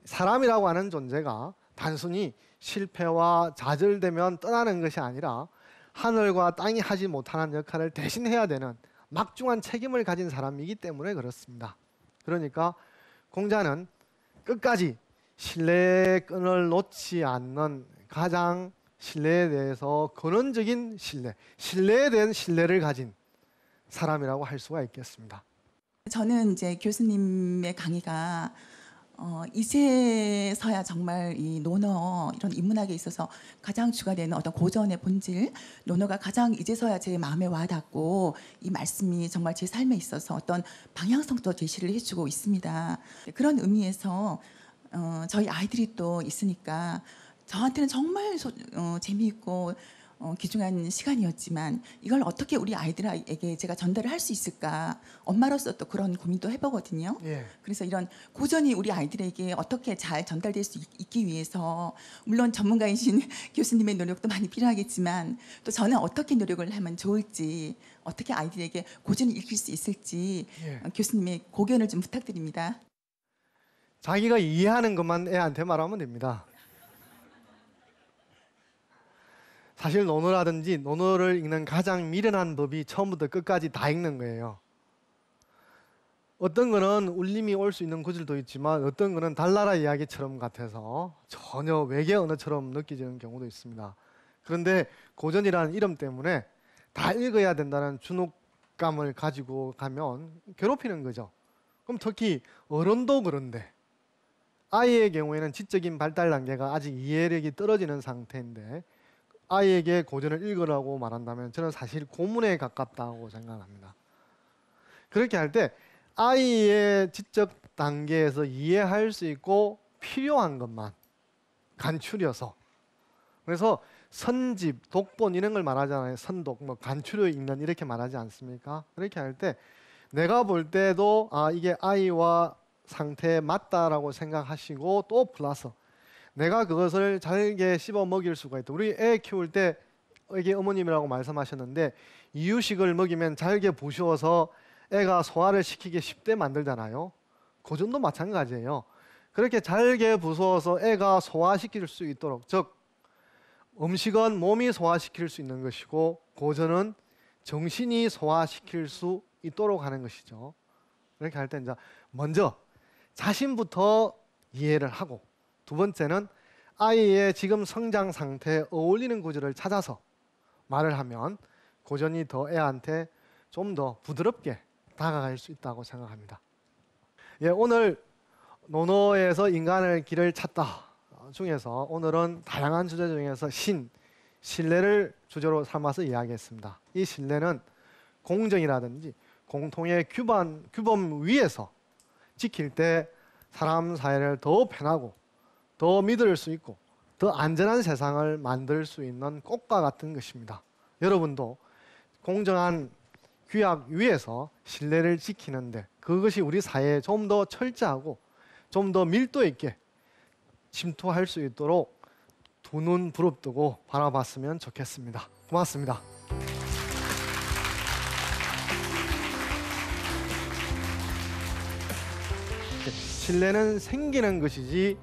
사람이라고 하는 존재가 단순히 실패와 좌절되면 떠나는 것이 아니라 하늘과 땅이 하지 못하는 역할을 대신해야 되는 막중한 책임을 가진 사람이기 때문에 그렇습니다. 그러니까 공자는 끝까지 신뢰의 끈을 놓지 않는 가장 신뢰에 대해서 근원적인 신뢰에 대한 신뢰를 가진 사람이라고 할 수가 있겠습니다. 저는 이제 교수님의 강의가 이제서야 정말 이 논어 이런 인문학에 있어서 가장 주가 되는 어떤 고전의 본질, 논어가 가장 이제서야 제 마음에 와닿고 이 말씀이 정말 제 삶에 있어서 어떤 방향성도 제시를 해주고 있습니다. 그런 의미에서 저희 아이들이 또 있으니까 저한테는 정말 재미있고 귀중한 시간이었지만 이걸 어떻게 우리 아이들에게 제가 전달을 할 수 있을까, 엄마로서 또 그런 고민도 해보거든요. 예. 그래서 이런 고전이 우리 아이들에게 어떻게 잘 전달될 수 있기 위해서 물론 전문가이신 교수님의 노력도 많이 필요하겠지만 또 저는 어떻게 노력을 하면 좋을지, 어떻게 아이들에게 고전을 읽힐 수 있을지 예. 교수님의 고견을 좀 부탁드립니다. 자기가 이해하는 것만 애한테 말하면 됩니다. 사실 논어라든지 논어를 읽는 가장 미련한 법이 처음부터 끝까지 다 읽는 거예요. 어떤 거는 울림이 올 수 있는 구절도 있지만 어떤 거는 달나라 이야기처럼 같아서 전혀 외계 언어처럼 느껴지는 경우도 있습니다. 그런데 고전이라는 이름 때문에 다 읽어야 된다는 준옥감을 가지고 가면 괴롭히는 거죠. 그럼 특히 어른도 그런데 아이의 경우에는 지적인 발달 단계가 아직 이해력이 떨어지는 상태인데 아이에게 고전을 읽으라고 말한다면 저는 사실 고문에 가깝다고 생각합니다. 그렇게 할 때 아이의 지적 단계에서 이해할 수 있고 필요한 것만 간추려서, 그래서 선집, 독본 이런 걸 말하잖아요. 선독, 뭐 간추려 읽는 이렇게 말하지 않습니까? 그렇게 할 때 내가 볼 때도 이게 아이와 상태에 맞다라고 생각하시고 또 플러스 내가 그것을 잘게 씹어 먹일 수가 있다. 우리 애 키울 때 애기 어머님이라고 말씀하셨는데 이유식을 먹이면 잘게 부셔서 애가 소화를 시키기 쉽게 만들잖아요. 고전도 마찬가지예요. 그렇게 잘게 부숴서 애가 소화시킬 수 있도록, 즉 음식은 몸이 소화시킬 수 있는 것이고 고전은 정신이 소화시킬 수 있도록 하는 것이죠. 그렇게 할 때 이제 먼저 자신부터 이해를 하고, 두 번째는 아이의 지금 성장 상태에 어울리는 구절을 찾아서 말을 하면 고전이 더 애한테 좀 더 부드럽게 다가갈 수 있다고 생각합니다. 예, 오늘 논어에서 인간의 길을 찾다 중에서 오늘은 다양한 주제 중에서 신뢰를 주제로 삼아서 이야기했습니다. 이 신뢰는 공정이라든지 공통의 규범 위에서 지킬 때 사람 사회를 더 편하고 더 믿을 수 있고 더 안전한 세상을 만들 수 있는 꽃과 같은 것입니다. 여러분도 공정한 규약 위에서 신뢰를 지키는데 그것이 우리 사회에 좀 더 철저하고 좀 더 밀도 있게 침투할 수 있도록 두 눈 부릅뜨고 바라봤으면 좋겠습니다. 고맙습니다. 신뢰는 생기는 것이지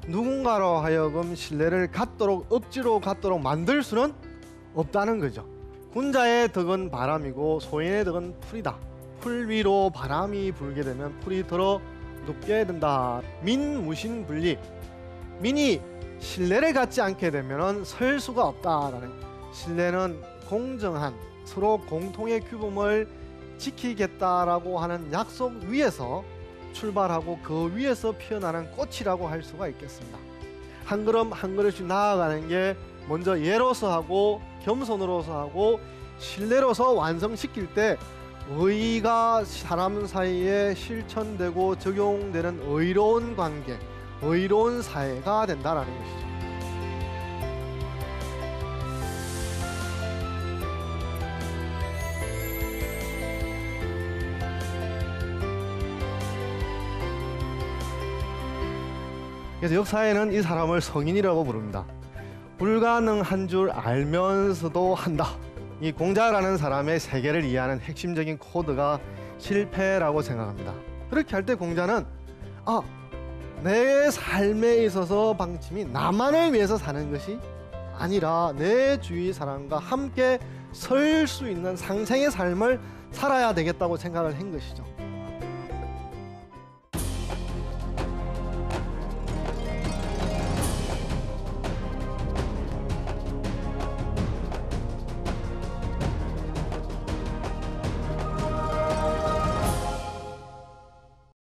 누군가로 하여금 신뢰를 갖도록 억지로 갖도록 만들 수는 없다는 거죠. 군자의 덕은 바람이고 소인의 덕은 풀이다. 풀 위로 바람이 불게 되면 풀이 들어 눕게 된다. 민무신분리. 민이 신뢰를 갖지 않게 되면 설 수가 없다라는. 신뢰는 공정한 서로 공통의 규범을 지키겠다라고 하는 약속 위에서 출발하고 그 위에서 피어나는 꽃이라고 할 수가 있겠습니다. 한 걸음 한 걸음씩 나아가는 게 먼저 예로서 하고 겸손으로서 하고 신뢰로서 완성시킬 때 의가 사람 사이에 실천되고 적용되는 의로운 관계, 의로운 사회가 된다라는 것이죠. 그래서 역사에는 이 사람을 성인이라고 부릅니다. 불가능한 줄 알면서도 한다. 이 공자라는 사람의 세계를 이해하는 핵심적인 코드가 실패라고 생각합니다. 그렇게 할 때 공자는 내 삶에 있어서 방침이 나만을 위해서 사는 것이 아니라 내 주위 사람과 함께 설 수 있는 상생의 삶을 살아야 되겠다고 생각을 한 것이죠.